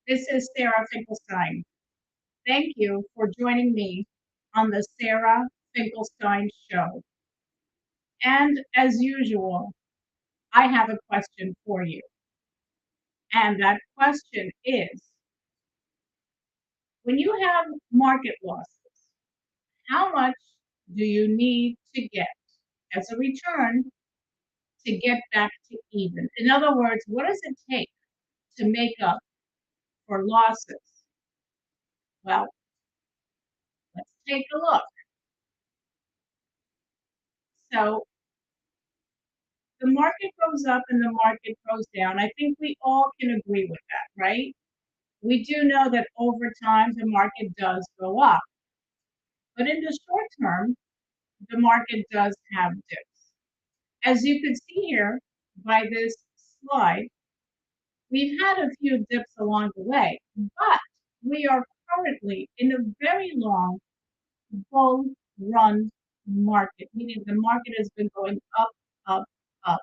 This is Sarah Finkelstein. Thank you for joining me on the Sarah Finkelstein Show. And as usual, I have a question for you. And that question is, when you have market losses, how much do you need to get as a return to get back to even? In other words, what does it take to make up for losses? Well, let's take a look. So the market goes up and the market goes down. I think we all can agree with that, right? We do know that over time the market does go up, but in the short term, the market does have dips. As you can see here by this slide, we've had a few dips along the way, but we are currently in a very long bull run market, meaning the market has been going up, up, up.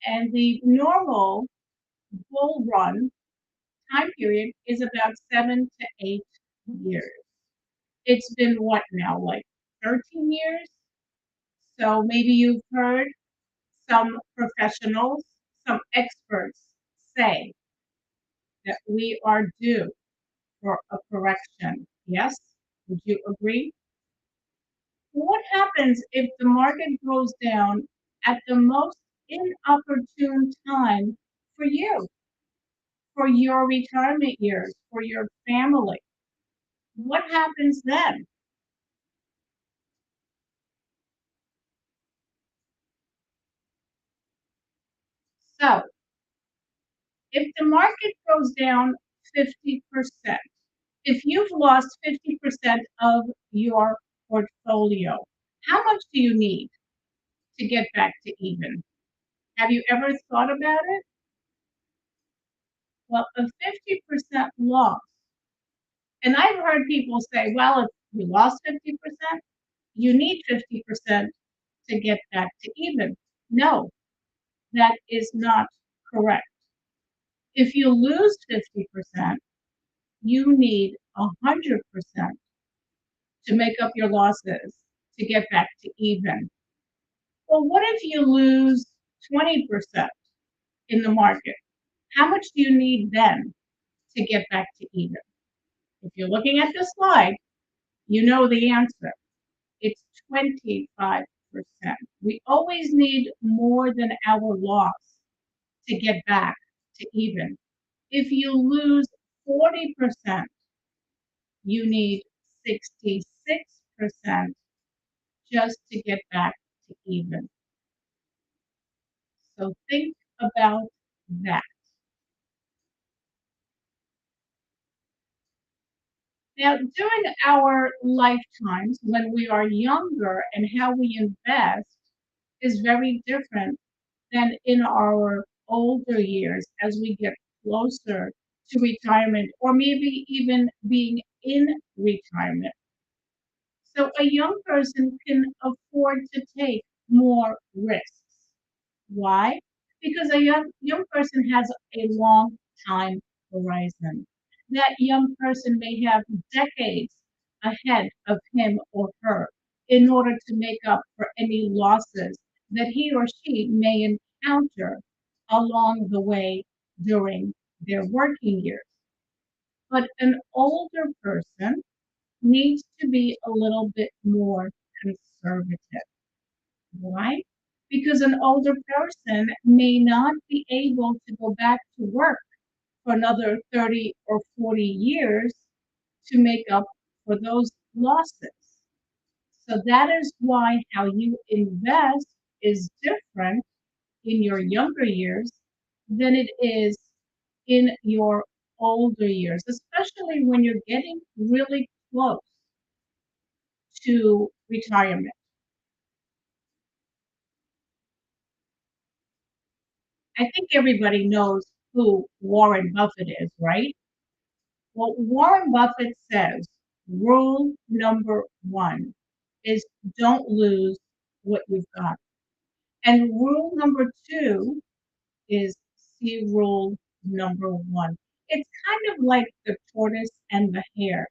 And the normal bull run time period is about 7 to 8 years. It's been what now, like 13 years? So maybe you've heard some professionals, some experts say that we are due for a correction. Yes? Would you agree? What happens if the market goes down at the most inopportune time for you, for your retirement years, for your family? What happens then? So if the market goes down 50%, if you've lost 50% of your portfolio, how much do you need to get back to even? Have you ever thought about it? Well, a 50% loss, and I've heard people say, well, if you lost 50%, you need 50% to get back to even. No, that is not correct. If you lose 50%, you need 100% to make up your losses to get back to even. Well, what if you lose 20% in the market? How much do you need then to get back to even? If you're looking at the slide, you know the answer. It's 25%. We always need more than our loss to get back to even. If you lose 40%, you need 66% just to get back to even. So think about that. Now, during our lifetimes, when we are younger and how we invest is very different than in our older years as we get closer to retirement or maybe even being in retirement. So a young person can afford to take more risks. Why? Because a young person has a long time horizon. That young person may have decades ahead of him or her in order to make up for any losses that he or she may encounter along the way during their working years. But an older person needs to be a little bit more conservative. Why? Because an older person may not be able to go back to work for another 30 or 40 years to make up for those losses. So that is why how you invest is different in your younger years than it is in your older years, especially when you're getting really close to retirement. I think everybody knows who Warren Buffett is, right? Well, Warren Buffett says rule number one is don't lose what you've got. And rule number two is see rule number one. It's kind of like the tortoise and the hare.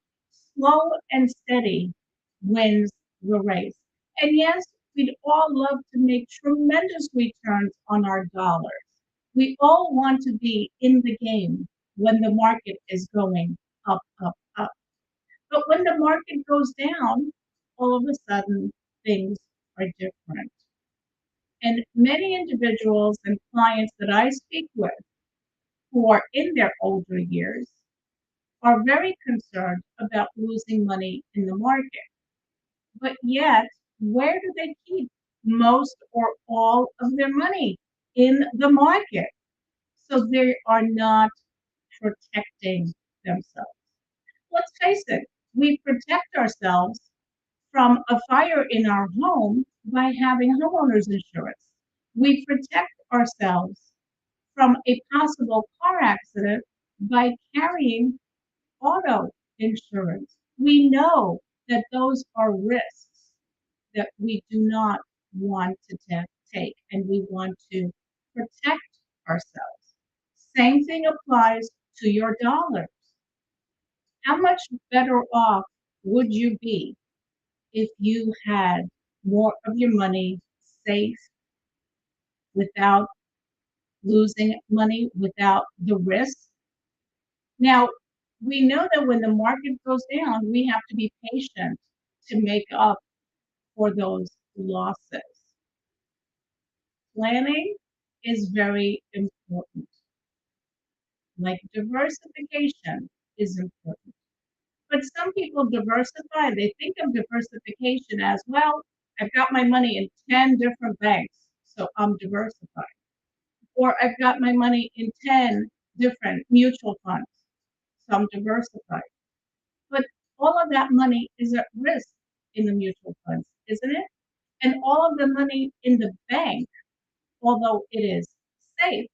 Slow and steady wins the race. And yes, we'd all love to make tremendous returns on our dollars. We all want to be in the game when the market is going up, up, up. But when the market goes down, all of a sudden things are different. And many individuals and clients that I speak with who are in their older years are very concerned about losing money in the market. But yet, where do they keep most or all of their money? In the market. So they are not protecting themselves. Let's face it, we protect ourselves from a fire in our home by having homeowners insurance. We protect ourselves from a possible car accident by carrying auto insurance. We know that those are risks that we do not want to take and we want to protect ourselves. Same thing applies to your dollars. How much better off would you be if you had more of your money safe without losing money, without the risk? Now, we know that when the market goes down, we have to be patient to make up for those losses. Planning is very important. Like diversification is important. But some people diversify, they think of diversification as well, I've got my money in 10 different banks, so I'm diversified. Or I've got my money in 10 different mutual funds, so I'm diversified. But all of that money is at risk in the mutual funds, isn't it? And all of the money in the bank, although it is safe,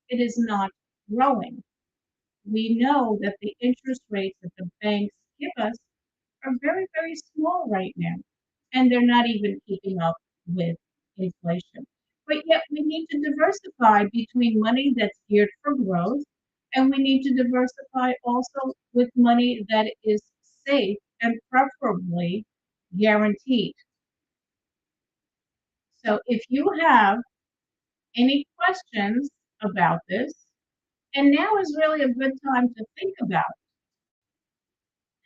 it is not growing. We know that the interest rates that the banks give us are very, very small right now, and they're not even keeping up with inflation. But yet we need to diversify between money that's geared for growth, and we need to diversify also with money that is safe and preferably guaranteed. So if you have any questions about this, and now is really a good time to think about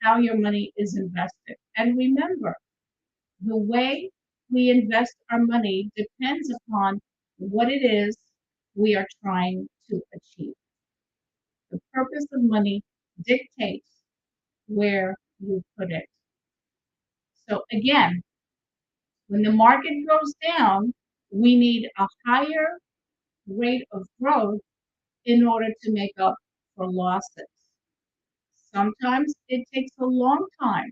how your money is invested. And remember, the way we invest our money depends upon what it is we are trying to achieve. The purpose of money dictates where you put it. So again, when the market goes down, we need a higher rate of growth in order to make up for losses. Sometimes it takes a long time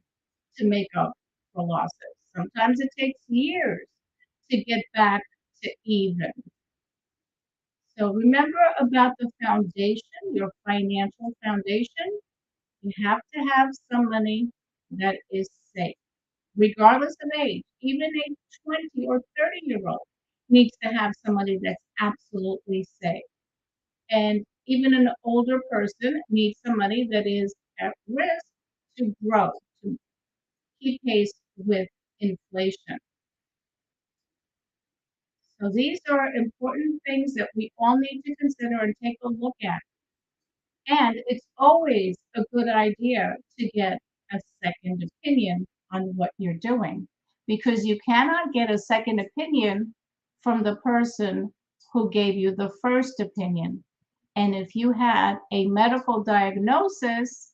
to make up for losses. Sometimes it takes years to get back to even. So remember about the foundation, your financial foundation. You have to have some money that is safe, regardless of age. Even a 20 or 30-year-old needs to have some money that's absolutely safe. And even an older person needs some money that is at risk to grow, to keep pace with inflation. So these are important things that we all need to consider and take a look at. And it's always a good idea to get a second opinion on what you're doing because you cannot get a second opinion from the person who gave you the first opinion. And if you had a medical diagnosis,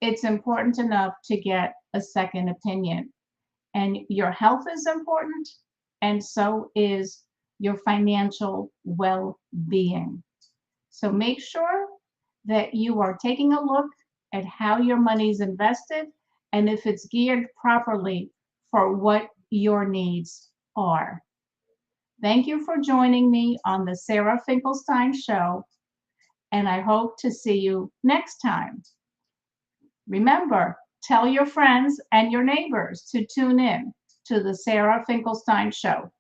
it's important enough to get a second opinion. And your health is important, and so is your financial well being. So make sure that you are taking a look at how your money is invested and if it's geared properly for what your needs are. Thank you for joining me on the Sarah Finkelstein Show, and I hope to see you next time. Remember, tell your friends and your neighbors to tune in to the Sarah Finkelstein Show.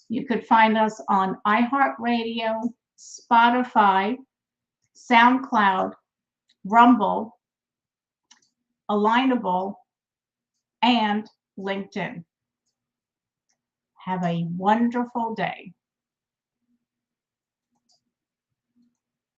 You could find us on iHeartRadio, Spotify, SoundCloud, Rumble, Alignable, and LinkedIn. Have a wonderful day.